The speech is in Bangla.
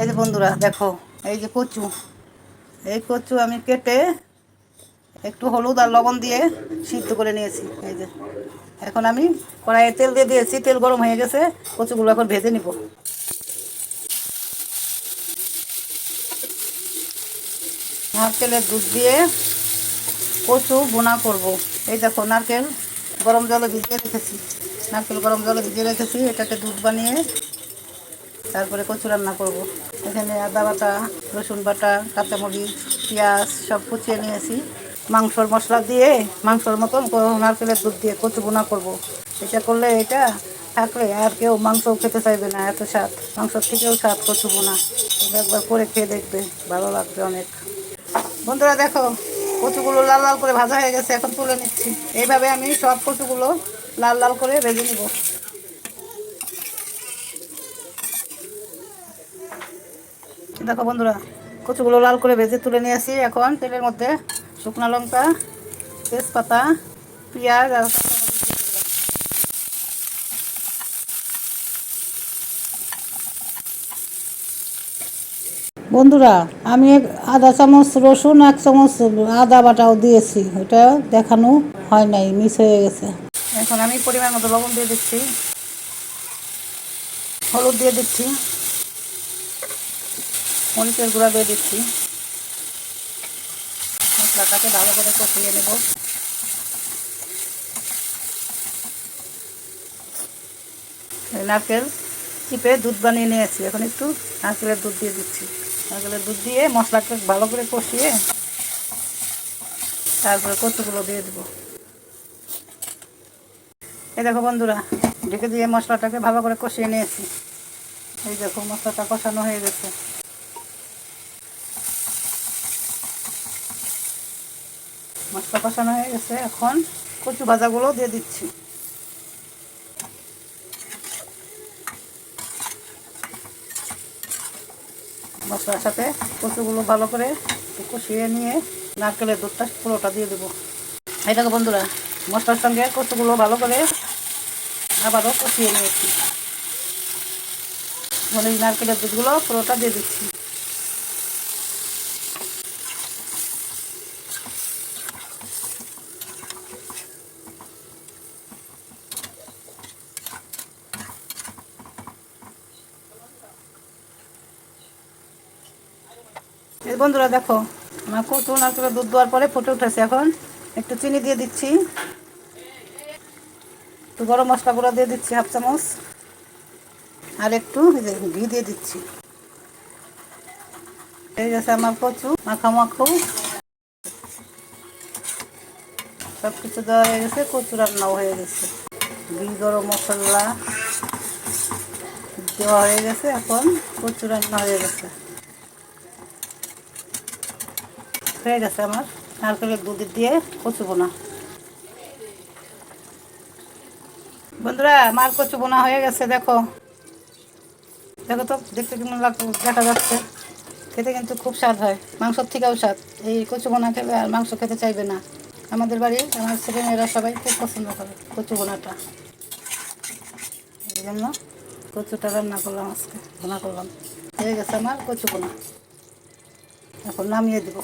এই যে বন্ধুরা দেখো, এই যে কচু, এই কচু আমি কেটে একটু হলুদ আর লবণ দিয়ে সিদ্ধ করে নিয়েছি। এই যে এখন আমি কড়াইয়ে তেল দিয়ে দিয়েছি, তেল গরম হয়ে গেছে, কচুগুলো এখন ভেজে নিব। নারকেলের দুধ দিয়ে কচু বোনা করব। এই দেখো নারকেল গরম জলে ভিজিয়ে রেখেছি, এটাকে দুধ বানিয়ে তারপরে কচু রান্না করব। এখানে আদা বাটা, রসুন বাটা, কাঁচামরিচ, পেঁয়াজ সব কুচিয়ে নিয়েছি। মাংসর মশলা দিয়ে মাংসর মতন নারকেলের দুধ দিয়ে কচু বোনা করব। এটা করলে, এটা থাকলে আর কেউ মাংসও খেতে চাইবে না, এত স্বাদ, মাংসর থেকেও স্বাদ কচু বোনা। এটা একবার করে খেয়ে দেখবে, ভালো লাগবে অনেক। বন্ধুরা দেখো, কচুগুলো লাল লাল করে ভাজা হয়ে গেছে, এখন তুলে নিচ্ছি। এইভাবে আমি সব কচুগুলো লাল লাল করে ভেজে নিব। দেখো বন্ধুরা, কচুগুলো লাল করে ভেজে তুলে নিয়ে আসি। এখন তেলের মধ্যে শুকনো লঙ্কা, তেজপাতা, পেঁয়াজ আর বন্ধুরা আমি আধা চামচ রসুন, 1 চামচ আদা বাটাও দিয়েছি, ওটা দেখানো হয় নাই, মিস হয়ে গেছে। এখন আমি পরিমাণ মতো লবণ দিয়ে দিচ্ছি, হলুদ দিয়ে দিচ্ছি, মরিচের গুঁড়া দিয়ে দিচ্ছি। মশলাটাকে ভালো করে কষিয়ে নেব। নারকেল চিপে দুধ বানিয়ে নিয়েছি, এখন একটু নারকেলের দুধ দিয়ে দিচ্ছি। নারকেলের দুধ দিয়ে মশলাটা ভালো করে কষিয়ে তারপরে কচুগুলো দিয়ে দেবো। এই দেখো বন্ধুরা, ঢেকে দিয়ে মশলাটাকে ভালো করে কষিয়ে নিয়েছি। এই দেখো মশলাটা কষানো হয়ে গেছে। মশলা কষানো হয়ে গেছে, এখন কচু ভাজাগুলো দিয়ে দিচ্ছি। মশলার সাথে কচুগুলো ভালো করে কষিয়ে নিয়ে নারকেলের দুধটা পুরোটা দিয়ে দেবো। এই দেখো বন্ধুরা, মশলার সঙ্গে কচুগুলো ভালো করে আবারও কষিয়ে নিয়েছি। মানে নারকেলের দুধগুলো পুরোটা দিয়ে দিচ্ছি। এই বন্ধুরা দেখো, আমার কচু নারকেলের দুধ দেওয়ার পরে ফুটে উঠেছে। এখন একটু চিনি দিয়ে দিচ্ছি, একটু গরম মশলা গুঁড়ো দিয়ে দিচ্ছি 1/2 চামচ, আর একটু ঘি দিয়ে দিচ্ছি। এই গেছে আমার কচু মাখো সব কিছু দেওয়া হয়ে গেছে, কচু রান্নাও হয়ে গেছে। ঘি, গরম মশলা দেওয়া হয়ে গেছে, এখন কচু রান্না হয়ে গেছে। আমার নারকেলের দুধ দিয়ে কচু বোনা। বন্ধুরা আমার কচু বোনা হয়ে গেছে, দেখো দেখো তো দেখতে কেমন দেখা যাচ্ছে। খেতে কিন্তু খুব স্বাদ হয়, মাংসর থেকেও স্বাদ। এই কচু বোনা খেলে আর মাংস খেতে চাইবে না। আমাদের বাড়ির আমার ছেলেমেয়েরা সবাই খুব পছন্দ করে কচু বোনাটা, এই জন্য কচুটা রান্না করলাম, আজকে বোনা করলাম। হয়ে গেছে আমার কচু বোনা, এখন নামিয়ে দেবো।